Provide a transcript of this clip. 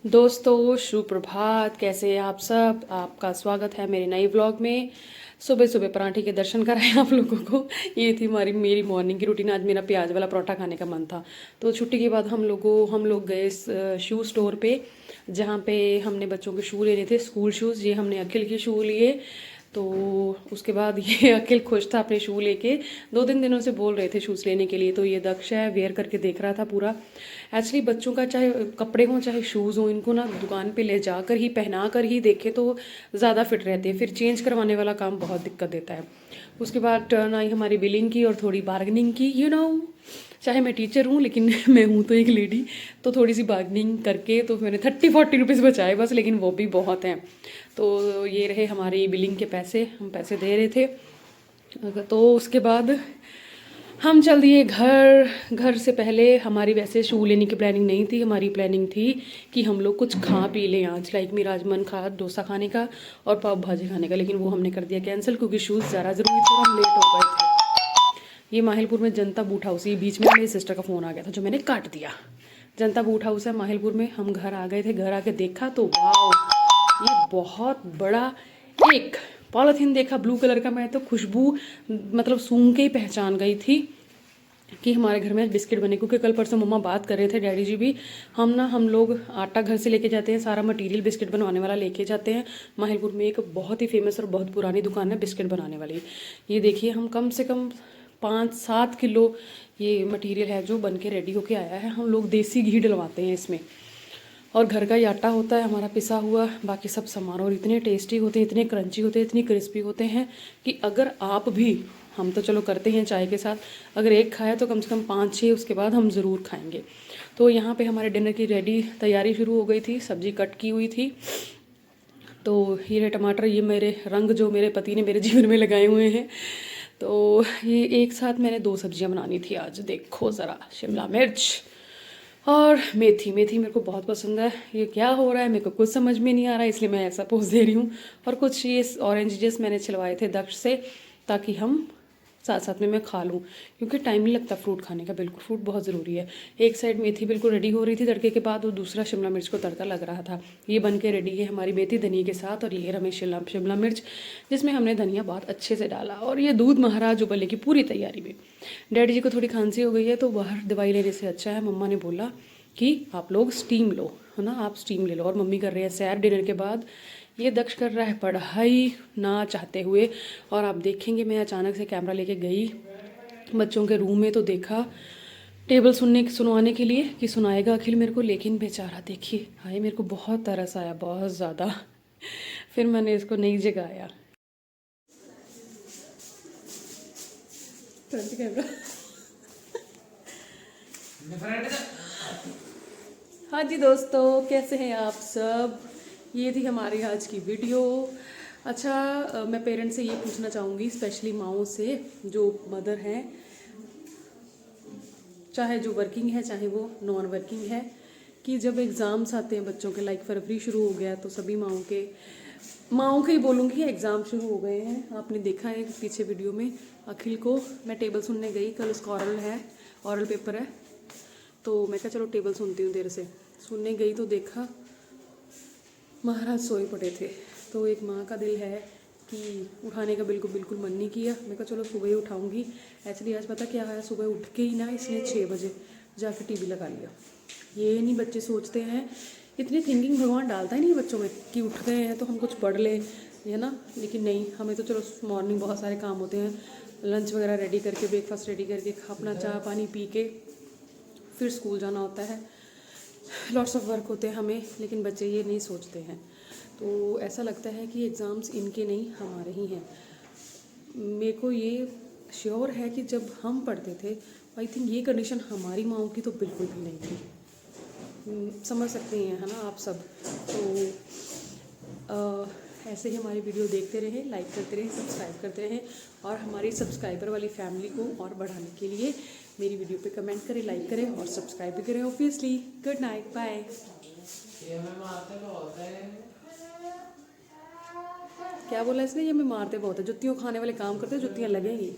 दोस्तों सुप्रभात, कैसे हैं आप सब। आपका स्वागत है मेरे नए व्लॉग में। सुबह सुबह पराठे के दर्शन कराए आप लोगों को। ये थी मेरी मॉर्निंग की रूटीन। आज मेरा प्याज वाला पराठा खाने का मन था, तो छुट्टी के बाद हम लोग गए शू स्टोर पे, जहाँ पे हमने बच्चों के शू लेने थे, स्कूल शूज़। ये हमने अखिल के शू लिए। तो उसके बाद ये अखिल खुश था अपने शू लेके। 2-3 दिनों से बोल रहे थे शूज़ लेने के लिए। तो ये दक्ष है, वेयर करके देख रहा था पूरा। एक्चुअली बच्चों का चाहे कपड़े हों चाहे शूज़ हों, इनको ना दुकान पे ले जाकर ही पहना कर ही देखे तो ज़्यादा फिट रहते हैं। फिर चेंज करवाने वाला काम बहुत दिक्कत देता है। उसके बाद टर्न आई हमारी बिलिंग की और थोड़ी बार्गनिंग की। चाहे मैं टीचर हूँ लेकिन मैं हूँ तो एक लेडी, तो थोड़ी सी बार्गनिंग करके तो मैंने 30-40 रुपीज़ बचाए बस, लेकिन वो भी बहुत हैं। तो ये रहे हमारी बिलिंग के पैसे, हम पैसे दे रहे थे। तो उसके बाद हम चल दिए घर। घर से पहले हमारी वैसे शू लेने की प्लानिंग नहीं थी। हमारी प्लानिंग थी कि हम लोग कुछ खा पी लें आज। लाइक मेरा आज मन खा डोसा खाने का और पाव भाजी खाने का, लेकिन वो हमने कर दिया कैंसिल क्योंकि शूज़ ज़्यादा ज़रूरी थे और हम लेट हो गए थे। ये माहिलपुर में जनता बूट हाउस, ये बीच में मेरी सिस्टर का फ़ोन आ गया था जो मैंने काट दिया। जनता बूट हाउस है माहिलपुर में। हम घर आ गए थे, घर आके देखा तो वाओ, ये बहुत बड़ा एक पॉलीथीन देखा ब्लू कलर का। मैं तो खुशबू मतलब सूंघ के ही पहचान गई थी कि हमारे घर में बिस्किट बने, क्योंकि कल परसों मम्मा बात कर रहे थे, डैडी जी भी। हम लोग आटा घर से लेके जाते हैं, सारा मटेरियल बिस्किट बनवाने वाला लेके जाते हैं। माहिलपुर में एक बहुत ही फेमस और बहुत पुरानी दुकान है बिस्किट बनाने वाली। ये देखिए, हम कम से कम 5-7 किलो ये मटेरियल है जो बन के रेडी होके आया है। हम लोग देसी घी डलवाते हैं इसमें, और घर का ही आटा होता है हमारा पिसा हुआ। बाकी सब सामान और इतने टेस्टी होते हैं, इतने क्रंची होते हैं, इतनी क्रिस्पी होते हैं कि अगर आप भी, हम तो चलो करते हैं चाय के साथ, अगर एक खाया तो कम से कम 5-6 उसके बाद हम ज़रूर खाएंगे। तो यहाँ पे हमारे डिनर की तैयारी शुरू हो गई थी। सब्ज़ी कट की हुई थी। तो ये रहे टमाटर, ये मेरे रंग जो मेरे पति ने मेरे जीवन में लगाए हुए हैं। तो ये एक साथ मैंने 2 सब्जियां बनानी थी आज। देखो ज़रा, शिमला मिर्च और मेथी। मेथी मेरे को बहुत पसंद है। ये क्या हो रहा है मेरे को कुछ समझ में नहीं आ रहा है, इसलिए मैं ऐसा पोज दे रही हूँ। और कुछ ये ऑरेंज जूस मैंने छिलवाए थे दक्ष से, ताकि हम साथ साथ में मैं खा लूँ, क्योंकि टाइम नहीं लगता फ्रूट खाने का। बिल्कुल फ्रूट बहुत ज़रूरी है। एक साइड मेथी बिल्कुल रेडी हो रही थी तड़के के बाद, और दूसरा शिमला मिर्च को तड़का लग रहा था। ये बन के रेडी है हमारी मेथी धनिया के साथ, और ये रमेश शिमला मिर्च जिसमें हमने धनिया बहुत अच्छे से डाला। और ये दूध महाराज उबलने की पूरी तैयारी में। डैडी जी को थोड़ी खांसी हो गई है, तो बाहर दवाई लेने से अच्छा है, मम्मा ने बोला कि आप लोग स्टीम लो, है ना, आप स्टीम ले लो। और मम्मी कर रहे हैं सैर डिनर के बाद। ये दक्ष कर रहा है पढ़ाई ना चाहते हुए। और आप देखेंगे, मैं अचानक से कैमरा लेके गई बच्चों के रूम में, तो देखा टेबल सुनवाने के लिए कि सुनाएगा अखिल मेरे को, लेकिन बेचारा देखिए, हाय मेरे को बहुत तरस आया, बहुत ज़्यादा। फिर मैंने इसको नई जगाया। कैमरा। हाँ जी दोस्तों, कैसे हैं आप सब। ये थी हमारी आज की वीडियो। अच्छा, मैं पेरेंट्स से ये पूछना चाहूँगी, स्पेशली माओं से, जो मदर हैं, चाहे जो वर्किंग है चाहे वो नॉन वर्किंग है, कि जब एग्ज़ाम्स आते हैं बच्चों के, लाइक फरवरी शुरू हो गया, तो सभी माओं के ही बोलूँगी, एग्ज़ाम शुरू हो गए हैं। आपने देखा है पीछे वीडियो में अखिल को मैं टेबल सुनने गई, कल उसका ऑरल पेपर है, तो मैं कहा चलो टेबल सुनती हूँ देर से। सुनने गई तो देखा महाराज सोए पड़े थे। तो एक माँ का दिल है कि उठाने का बिल्कुल मन नहीं किया। मैं कहा चलो सुबह ही उठाऊंगी। एक्चुअली आज पता क्या है, सुबह उठ के ही ना इसने 6 बजे जाके टीवी लगा लिया। ये नहीं बच्चे सोचते हैं, इतनी थिंकिंग भगवान डालता ही नहीं बच्चों में कि उठ गए हैं तो हम कुछ पढ़ लें, है ना। लेकिन नहीं, हमें तो चलो मॉर्निंग बहुत सारे काम होते हैं, लंच वगैरह रेडी करके, ब्रेकफास्ट रेडी करके, अपना चाय पानी पी के फिर स्कूल जाना होता है। लॉट्स ऑफ वर्क होते हैं हमें, लेकिन बच्चे ये नहीं सोचते हैं। तो ऐसा लगता है कि एग्ज़ाम्स इनके नहीं हमारे ही हैं। मेरे को ये श्योर है कि जब हम पढ़ते थे, आई थिंक ये कंडीशन हमारी माँओं की तो बिल्कुल भी नहीं थी। समझ सकते हैं, है ना आप सब। तो ऐसे ही हमारी वीडियो देखते रहें, लाइक करते रहें, सब्सक्राइब करते रहें, और हमारी सब्सक्राइबर वाली फैमिली को और बढ़ाने के लिए मेरी वीडियो पे कमेंट करें, लाइक करें और सब्सक्राइब भी करें ऑब्वियसली। Good night, bye. क्या बोला इसने, ये मैं मारते बहुत है, जुत्तियों खाने वाले काम करते, जुत्तियाँ लगेंगी।